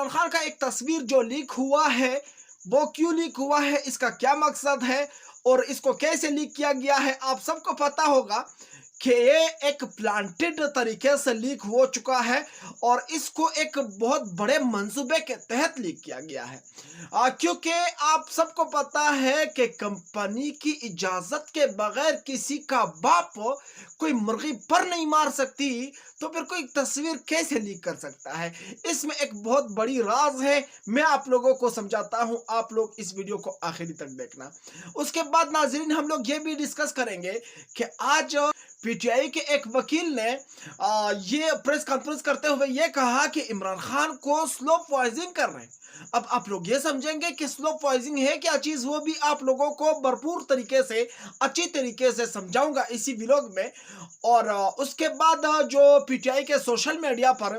इमरान खान का एक तस्वीर जो लीक हुआ है, वो क्यों लीक हुआ है, इसका क्या मकसद है और इसको कैसे लीक किया गया है, आप सबको पता होगा कि ये एक प्लांटेड तरीके से लीक हो चुका है और इसको एक बहुत बड़े मंसूबे के तहत लीक किया गया है। क्योंकि आप सबको पता है कि कंपनी की इजाज़त के बगैर किसी का बाप कोई मुर्गी पर नहीं मार सकती, तो फिर कोई तस्वीर कैसे लीक कर सकता है। इसमें एक बहुत बड़ी राज है, मैं आप लोगों को समझाता हूं, आप लोग इस वीडियो को आखिरी तक देखना। उसके बाद नाजरीन हम लोग ये भी डिस्कस करेंगे कि आज पीटीआई के एक वकील ने ये प्रेस कॉन्फ्रेंस करते हुए ये कहा कि इमरान खान को स्लो पॉइजनिंग कर रहे हैं। अब आप लोग ये समझेंगे कि स्लो पॉइजनिंग है क्या चीज़, वो भी आप लोगों को भरपूर तरीके से अच्छी तरीके से समझाऊंगा इसी व्लॉग में। और उसके बाद जो पीटीआई के सोशल मीडिया पर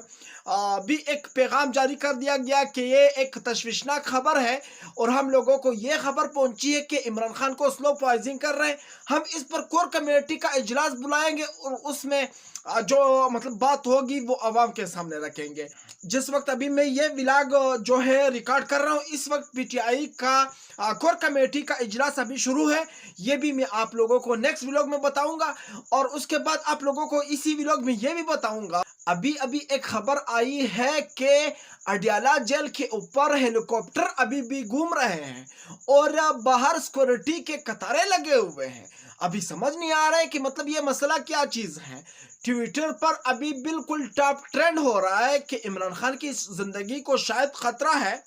भी एक पैगाम जारी कर दिया गया कि ये एक तशवीशनाक खबर है और हम लोगों को ये खबर पहुंची है कि इमरान खान को स्लो पॉइजनिंग कर रहे हैं। हम इस पर कोर कमेटी का इजलास बुलाएंगे और उसमें जो मतलब बात होगी वो आवाम के सामने रखेंगे। जिस वक्त अभी मैं ये व्लॉग जो है रिकॉर्ड कर रहा हूँ, इस वक्त पीटीआई का कोर कमेटी का इजलास अभी शुरू है। ये भी मैं आप लोगों को नेक्स्ट व्लॉग में बताऊंगा और उसके बाद आप लोगों को इसी व्लॉग में ये भी बताऊंगा। अभी अभी एक खबर आई है कि अडयाला जेल के ऊपर हेलीकॉप्टर अभी भी घूम रहे हैं और बाहर सिक्योरिटी के कतारे लगे हुए हैं। अभी समझ नहीं आ रहा है कि मतलब ये मसला क्या चीज़ है। ट्विटर पर अभी बिल्कुल टॉप ट्रेंड हो रहा है कि इमरान खान की जिंदगी को शायद खतरा है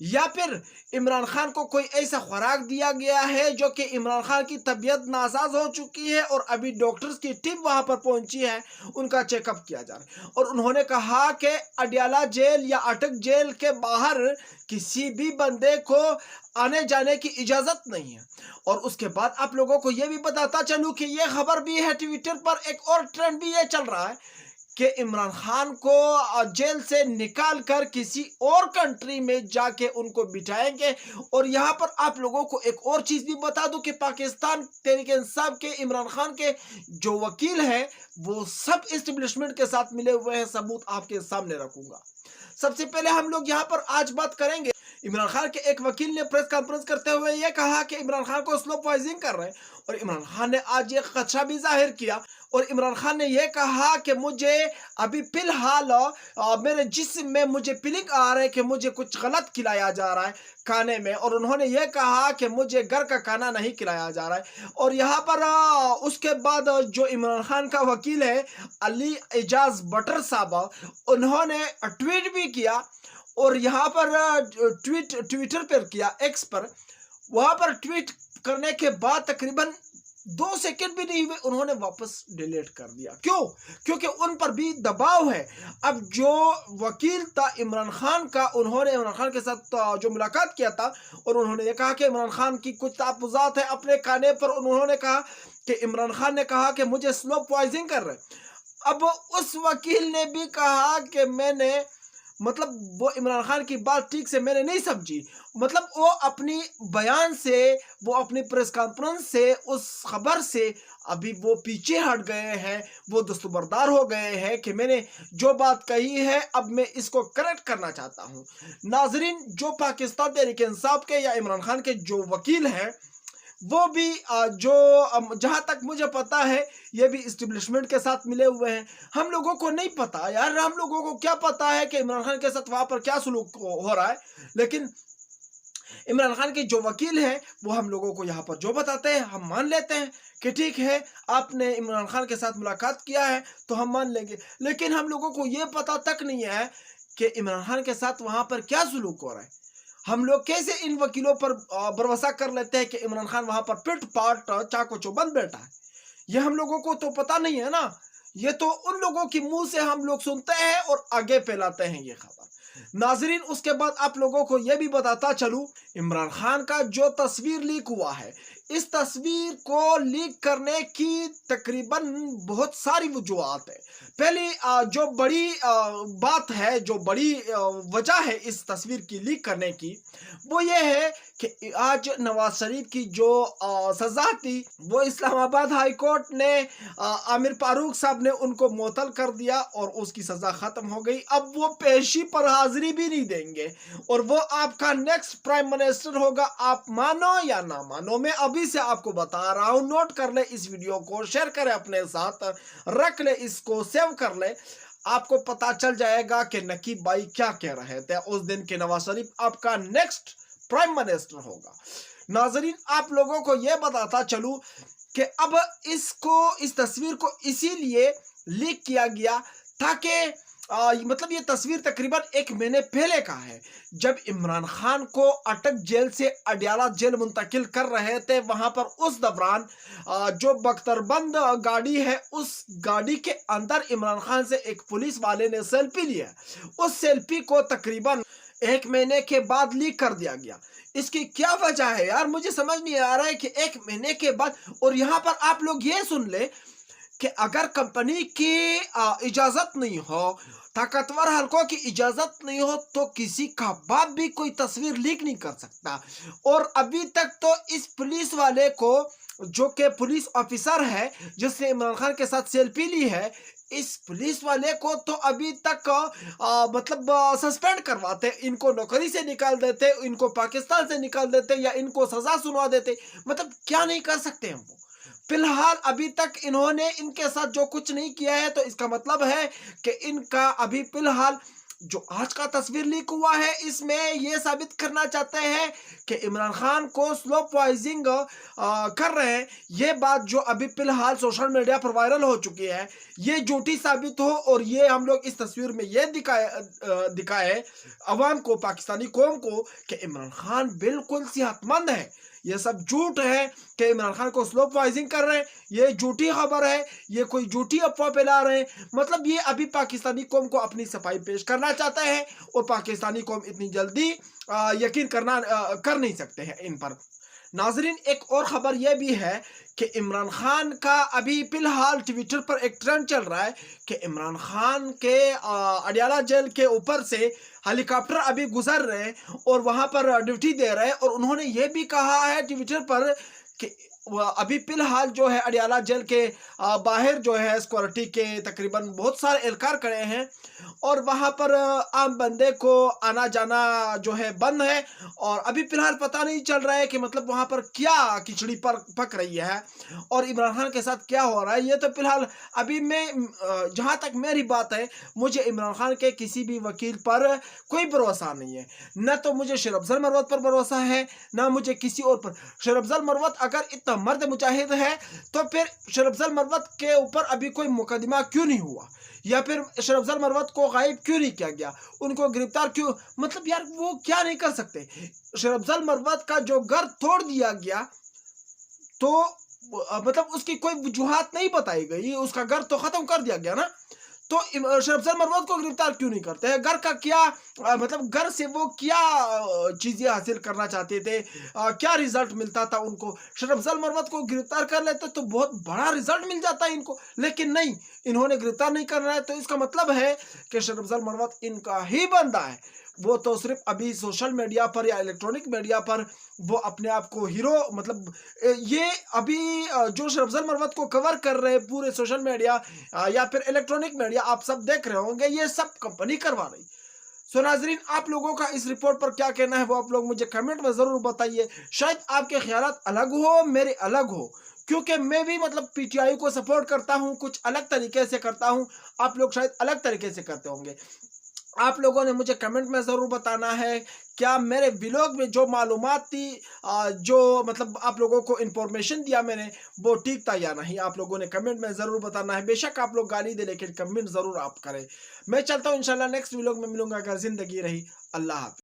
या फिर इमरान खान को कोई ऐसा खुराक दिया गया है जो कि इमरान खान की तबीयत नासाज हो चुकी है और अभी डॉक्टर्स की टीम वहां पर पहुंची है, उनका चेकअप किया जा रहा है। और उन्होंने कहा कि अडयाला जेल या अटक जेल के बाहर किसी भी बंदे को आने जाने की इजाज़त नहीं है। और उसके बाद आप लोगों को यह भी बताता चलूँ कि यह खबर भी है, ट्विटर पर एक और ट्रेंड भी ये चल रहा है कि इमरान खान को जेल से निकाल कर किसी और कंट्री में जाके उनको बिठाएंगे। और यहाँ पर आप लोगों को एक और चीज़ भी बता दूं कि पाकिस्तान तहरीक इंसाफ के इमरान खान के जो वकील हैं वो सब इस्टेब्लिशमेंट के साथ मिले हुए हैं, सबूत आपके सामने रखूंगा। सबसे पहले हम लोग यहाँ पर आज बात करेंगे, इमरान खान के एक वकील ने प्रेस कॉन्फ्रेंस करते हुए यह कहा कि इमरान खान को स्लो पॉइजनिंग कर रहे हैं। और इमरान खान ने आज ये खदशा भी जाहिर किया और इमरान खान ने यह कहा कि मुझे अभी फिलहाल मेरे जिस्म में मुझे फीलिंग आ रहा है कि मुझे कुछ गलत खिलाया जा रहा है खाने में। और उन्होंने यह कहा कि मुझे घर का खाना नहीं खिलाया जा रहा है। और यहाँ पर उसके बाद जो इमरान खान का वकील है अली एजाज बटर साहब, उन्होंने ट्वीट भी किया और यहाँ पर ट्विटर पर किया, एक्स पर। वहाँ पर ट्वीट करने के बाद तकरीबन 2 सेकंड भी नहीं हुए उन्होंने वापस डिलीट कर दिया। क्यों? क्योंकि उन पर भी दबाव है। अब जो वकील था इमरान खान का, उन्होंने इमरान खान के साथ जो मुलाकात किया था और उन्होंने ये कहा कि इमरान खान की कुछ तहफ़्फ़ुज़ात है अपने खाने पर। उन्होंने कहा कि इमरान खान ने कहा कि मुझे स्लो पॉइजनिंग कर रहे। अब उस वकील ने भी कहा कि मैंने मतलब वो इमरान खान की बात ठीक से मैंने नहीं समझी। मतलब वो अपनी बयान से, वो अपनी प्रेस कॉन्फ्रेंस से, उस खबर से अभी वो पीछे हट गए हैं, वो दस्तबरदार हो गए हैं कि मैंने जो बात कही है अब मैं इसको करेक्ट करना चाहता हूँ। नाजरीन, जो पाकिस्तान तहरीक इंसाफ के या इमरान खान के जो वकील हैं वो भी जो जहाँ तक मुझे पता है ये भी इस्टेब्लिशमेंट के साथ मिले हुए हैं। हम लोगों को नहीं पता यार, हम लोगों को क्या पता है कि इमरान खान के साथ वहाँ पर क्या सलूक हो रहा है। लेकिन इमरान खान के जो वकील हैं वो हम लोगों को यहाँ पर जो बताते हैं हम मान लेते हैं कि ठीक है, आपने इमरान खान के साथ मुलाकात किया है तो हम मान लेंगे। लेकिन हम लोगों को ये पता तक नहीं है कि इमरान खान के साथ वहाँ पर क्या सलूक हो रहा है। हम लोग कैसे इन वकीलों पर भरोसा कर लेते हैं कि इमरान खान वहां पर पिट पाट चाको चौबंद बैठा है। ये हम लोगों को तो पता नहीं है ना, ये तो उन लोगों की मुंह से हम लोग सुनते हैं और आगे फैलाते हैं ये खबर। नाजरीन, उसके बाद आप लोगों को यह भी बताता चलूं, इमरान खान का जो तस्वीर लीक हुआ है इस तस्वीर को लीक करने की तकरीबन बहुत सारी वजूहात है। पहली जो बड़ी बात है, जो बड़ी वजह है इस तस्वीर की लीक करने की, वो ये है कि आज नवाज शरीफ की जो सज़ा थी, वो इस्लामाबाद हाई कोर्ट ने आमिर फारूक साहब ने उनको मुअत्तल कर दिया और उसकी सज़ा ख़त्म हो गई। अब वो पेशी पर हाज़िरी भी नहीं देंगे और वो आपका नेक्स्ट प्राइम मिनिस्टर होगा। आप मानो या ना मानो, मैं अभी से आपको बता रहा हूँ। नोट कर ले इस वीडियो को, शेयर करें अपने साथ, रख ले इसको, सेव कर ले। आपको पता चल जाएगा कि नकीब भाई क्या कह रहे थे उस दिन के नवाज शरीफ आपका नेक्स्ट प्राइम मिनिस्टर होगा। नाजरीन, आप लोगों को यह बताता चलूं कि अब इस तस्वीर को इसीलिए लीक किया गया ताकि मतलब ये तस्वीर तकरीबन 1 महीने पहले का है, जब इमरान खान को अटक जेल से अडयाला जेल मुंतकिल कर रहे थे। वहां पर उस दौरान जो बख्तरबंद गाड़ी है, उस गाड़ी के अंदर इमरान खान से एक पुलिस वाले ने सेल्फी लिया। उस सेल्फी को तकरीबन 1 महीने के बाद लीक कर दिया गया। इसकी क्या वजह है यार, मुझे समझ नहीं आ रहा है कि 1 महीने के बाद। और यहाँ पर आप लोग ये सुन ले कि अगर कंपनी की इजाजत नहीं हो, ताकतवर हलकों की इजाजत नहीं हो, तो किसी का बाप भी कोई तस्वीर लीक नहीं कर सकता। और अभी तक तो इस पुलिस वाले को, जो कि पुलिस ऑफिसर है जिसने इमरान खान के साथ सेल्फी ली है, इस पुलिस वाले को तो अभी तक मतलब सस्पेंड करवाते, इनको नौकरी से निकाल देते, इनको पाकिस्तान से निकाल देते या इनको सजा सुनवा देते। मतलब क्या नहीं कर सकते हम वो। फिलहाल अभी तक इन्होंने इनके साथ जो कुछ नहीं किया है, तो इसका मतलब है कि इनका अभी फिलहाल जो आज का तस्वीर लीक हुआ है, इसमें यह साबित करना चाहते हैं कि इमरान खान को स्लो पॉइजनिंग कर रहे हैं। ये बात जो अभी फिलहाल सोशल मीडिया पर वायरल हो चुकी है, ये झूठी साबित हो और ये हम लोग इस तस्वीर में ये दिखाए अवाम को, पाकिस्तानी कौम को, कि इमरान खान बिल्कुल सेहतमंद है। ये सब झूठ है कि इमरान खान को स्लो पॉइजनिंग कर रहे हैं, ये झूठी खबर है, ये कोई झूठी अफवाह फैला रहे हैं। मतलब ये अभी पाकिस्तानी कौम को अपनी सफाई पेश करना चाहते हैं और पाकिस्तानी कौम इतनी जल्दी यकीन कर नहीं सकते हैं इन पर। नाजरीन, एक और ख़बर यह भी है कि इमरान खान का अभी फ़िलहाल ट्विटर पर एक ट्रेंड चल रहा है कि इमरान खान के अडयाला जेल के ऊपर से हेलीकॉप्टर अभी गुजर रहे हैं और वहां पर ड्यूटी दे रहे हैं। और उन्होंने ये भी कहा है ट्विटर पर कि अभी फ़िलहाल जो है अडयाला जेल के बाहर जो है सिक्योरिटी के तकरीबन बहुत सारे एहलकार खड़े हैं और वहाँ पर आम बंदे को आना जाना जो है बंद है। और अभी फ़िलहाल पता नहीं चल रहा है कि मतलब वहाँ पर क्या खिचड़ी पर पक रही है और इमरान खान के साथ क्या हो रहा है। ये तो फ़िलहाल अभी मैं जहाँ तक मेरी बात है, मुझे इमरान खान के किसी भी वकील पर कोई भरोसा नहीं है। न तो मुझे शेर अफजल मरवत पर भरोसा है, ना मुझे किसी और पर। शेर अफजल मरवत अगर इतना मर्द मुजाहिद है, तो फिर शेर अफजल मरवत के ऊपर अभी कोई मुकदमा क्यों नहीं हुआ, या फिर शेर अफजल मरवत को गायब क्यों नहीं किया गया, उनको गिरफ्तार क्यों। मतलब यार वो क्या नहीं कर सकते। शेर अफजल मरवत का जो घर तोड़ दिया गया, तो मतलब उसकी कोई वजूहात नहीं बताई गई, उसका घर तो खत्म कर दिया गया ना। तो शेर अफजल मरवत को गिरफ्तार क्यों नहीं करते हैं? घर का क्या मतलब घर से वो क्या चीजें हासिल करना चाहते थे, क्या रिजल्ट मिलता था उनको? शेर अफजल मरवत को गिरफ्तार कर लेते तो बहुत बड़ा रिजल्ट मिल जाता है इनको, लेकिन नहीं, इन्होंने गिरफ्तार नहीं करना है। तो इसका मतलब है कि शेर अफजल मरवत इनका ही बंदा है। वो तो सिर्फ अभी सोशल मीडिया पर या इलेक्ट्रॉनिक मीडिया पर वो अपने आप को हीरो, मतलब ये अभी जो शेर अफजल मरवत को कवर कर रहे हैं पूरे सोशल मीडिया या फिर इलेक्ट्रॉनिक मीडिया, आप सब देख रहे होंगे, ये सब कंपनी करवा रही। सो नाजरीन, आप लोगों का इस रिपोर्ट पर क्या कहना है वो आप लोग मुझे कमेंट में ज़रूर बताइए। शायद आपके ख्यालात अलग हो, मेरे अलग हो, क्योंकि मैं भी मतलब पीटीआई को सपोर्ट करता हूं, कुछ अलग तरीके से करता हूं, आप लोग शायद अलग तरीके से करते होंगे। आप लोगों ने मुझे कमेंट में ज़रूर बताना है क्या मेरे व्लॉग में जो मालूमात थी, जो मतलब आप लोगों को इन्फॉर्मेशन दिया मैंने, वो ठीक था या नहीं। आप लोगों ने कमेंट में ज़रूर बताना है। बेशक आप लोग गाली दे, लेकिन कमेंट ज़रूर आप करें। मैं चलता हूँ, इंशाल्लाह नेक्स्ट व्लॉग में मिलूंगा अगर ज़िंदगी रही। अल्लाह हाफ़िज़।